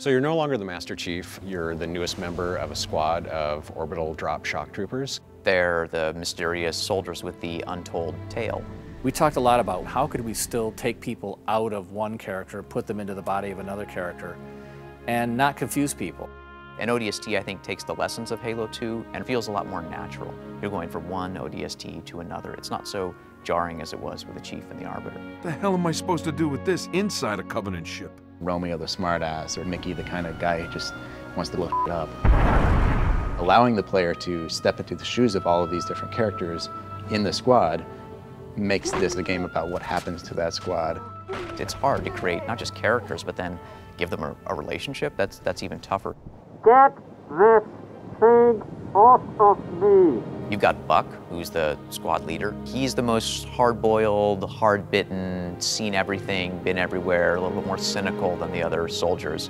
So you're no longer the Master Chief, you're the newest member of a squad of orbital drop shock troopers. They're the mysterious soldiers with the untold tale. We talked a lot about how could we still take people out of one character, put them into the body of another character, and not confuse people. And ODST, I think, takes the lessons of Halo 2 and feels a lot more natural. You're going from one ODST to another. It's not so jarring as it was with the Chief and the Arbiter. The hell am I supposed to do with this inside a Covenant ship? Romeo the smartass, or Mickey the kind of guy who just wants to blow shit up. Allowing the player to step into the shoes of all of these different characters in the squad makes this a game about what happens to that squad. It's hard to create not just characters, but then give them a relationship. That's even tougher. Get this thing off of me. You've got Buck, who's the squad leader. He's the most hard-boiled, hard-bitten, seen everything, been everywhere, a little bit more cynical than the other soldiers,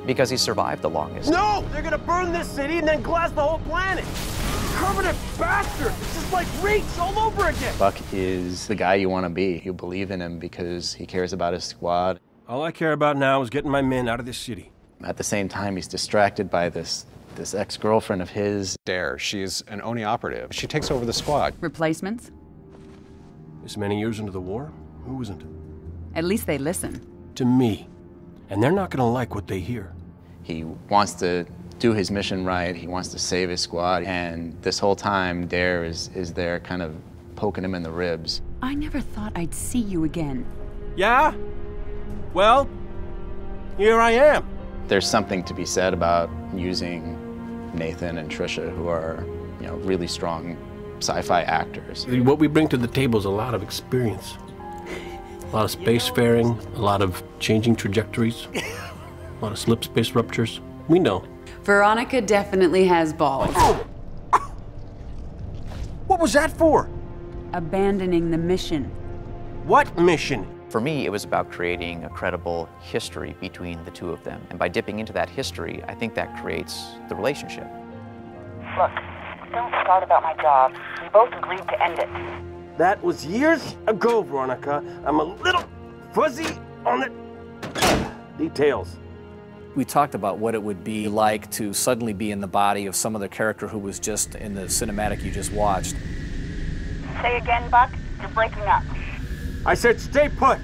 because he's survived the longest. No! They're gonna burn this city and then glass the whole planet! Covenant bastard! This is like Reach all over again! Buck is the guy you want to be. You believe in him because he cares about his squad. All I care about now is getting my men out of this city. At the same time, he's distracted by this ex-girlfriend of his. Dare, she's an Oni operative. She takes over the squad. Replacements? This many years into the war, who isn't? At least they listen. To me. And they're not gonna like what they hear. He wants to do his mission right. He wants to save his squad. And this whole time, Dare is there kind of poking him in the ribs. I never thought I'd see you again. Yeah? Well, here I am. There's something to be said about using Nathan and Trisha, who are, really strong sci-fi actors. What we bring to the table is a lot of experience. A lot of spacefaring, a lot of changing trajectories, a lot of slip space ruptures. We know. Veronica definitely has balls. What was that for? Abandoning the mission. What mission? For me, it was about creating a credible history between the two of them. And by dipping into that history, I think that creates the relationship. Look, don't start about my job. We both agreed to end it. That was years ago, Veronica. I'm a little fuzzy on the details. We talked about what it would be like to suddenly be in the body of some other character who was just in the cinematic you just watched. Say again, Buck. You're breaking up. I said stay put.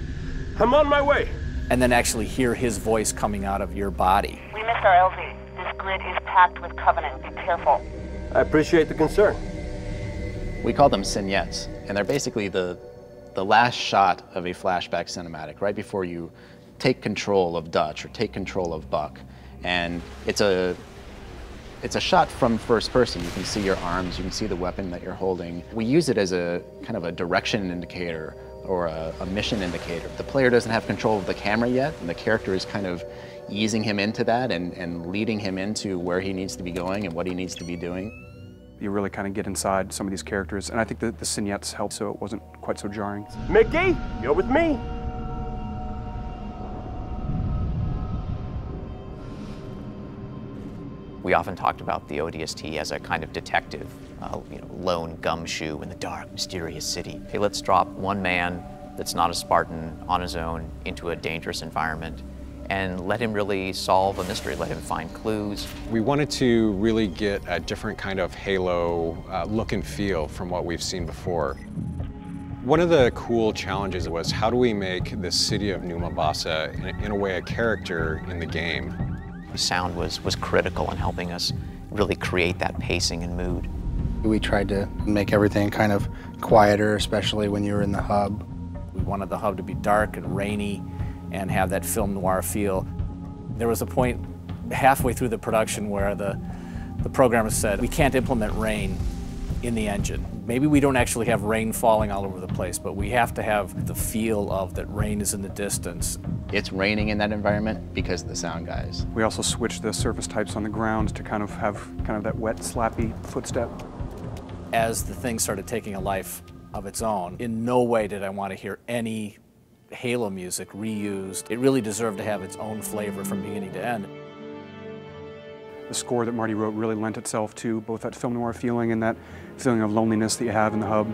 I'm on my way. And then actually hear his voice coming out of your body. We missed our LZ. This grid is packed with Covenant. Be careful. I appreciate the concern. We call them vignettes, and they're basically the last shot of a flashback cinematic, right before you take control of Dutch or take control of Buck. And it's a shot from first person. You can see your arms, you can see the weapon that you're holding. We use it as a kind of a direction indicator or a mission indicator. The player doesn't have control of the camera yet, and the character is kind of easing him into that and leading him into where he needs to be going and what he needs to be doing. You really kind of get inside some of these characters, and I think that the vignettes helped so it wasn't quite so jarring. Mickey, you're with me. We often talked about the ODST as a kind of detective, lone gumshoe in the dark, mysterious city. Hey, let's drop one man that's not a Spartan on his own into a dangerous environment and let him really solve a mystery, let him find clues. We wanted to really get a different kind of Halo look and feel from what we've seen before. One of the cool challenges was how do we make the city of New Mombasa, in a way, a character in the game? Sound was critical in helping us really create that pacing and mood. We tried to make everything kind of quieter, especially when you were in the hub. We wanted the hub to be dark and rainy and have that film noir feel. There was a point halfway through the production where the programmer said, we can't implement rain in the engine. Maybe we don't actually have rain falling all over the place, but we have to have the feel of that rain is in the distance. It's raining in that environment because of the sound guys. We also switched the surface types on the ground to kind of have that wet, slappy footstep. As the thing started taking a life of its own, in no way did I want to hear any Halo music reused. It really deserved to have its own flavor from beginning to end. The score that Marty wrote really lent itself to both that film noir feeling and that feeling of loneliness that you have in the hub.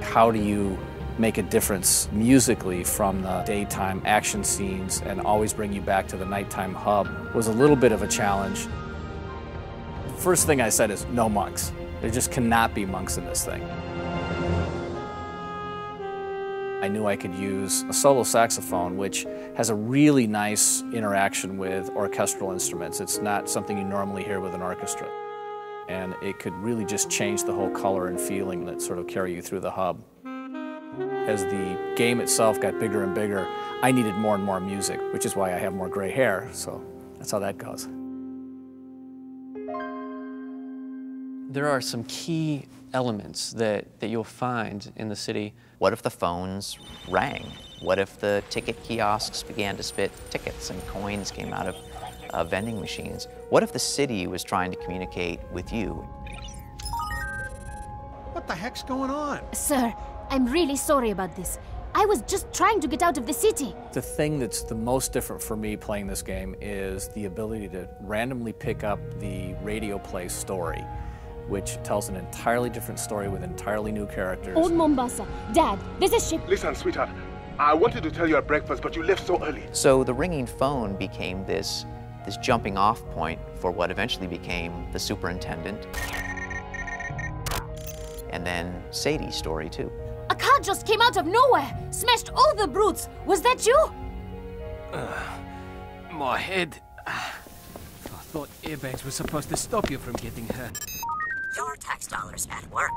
How do you make a difference musically from the daytime action scenes and always bring you back to the nighttime hub was a little bit of a challenge. First thing I said is no monks. There just cannot be monks in this thing. I knew I could use a solo saxophone, which has a really nice interaction with orchestral instruments. It's not something you normally hear with an orchestra. And it could really just change the whole color and feeling that sort of carry you through the hub. As the game itself got bigger and bigger, I needed more and more music, which is why I have more gray hair, so that's how that goes. There are some key elements that you'll find in the city. What if the phones rang? What if the ticket kiosks began to spit tickets and coins came out of vending machines? What if the city was trying to communicate with you? What the heck's going on? Sir, I'm really sorry about this. I was just trying to get out of the city. The thing that's the most different for me playing this game is the ability to randomly pick up the radio play story, which tells an entirely different story with entirely new characters. Old Mombasa. Dad, there's a ship. Listen, sweetheart. I wanted to tell you at breakfast, but you left so early. So the ringing phone became this jumping off point for what eventually became the superintendent. And then Sadie's story too. A car just came out of nowhere, smashed all the brutes. Was that you? My head. I thought airbags were supposed to stop you from getting hurt. Your tax dollars at work.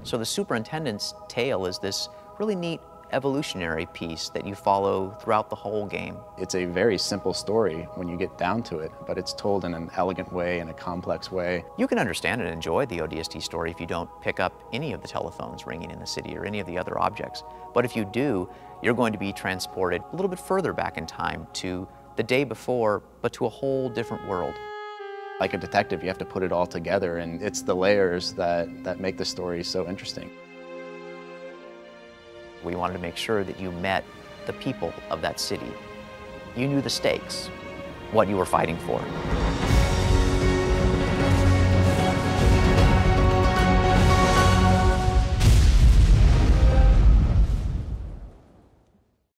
So the superintendent's tale is this really neat evolutionary piece that you follow throughout the whole game. It's a very simple story when you get down to it, but it's told in an elegant way, in a complex way. You can understand and enjoy the ODST story if you don't pick up any of the telephones ringing in the city or any of the other objects. But if you do, you're going to be transported a little bit further back in time to the day before, but to a whole different world. Like a detective, you have to put it all together, and it's the layers that make the story so interesting. We wanted to make sure that you met the people of that city. You knew the stakes, what you were fighting for.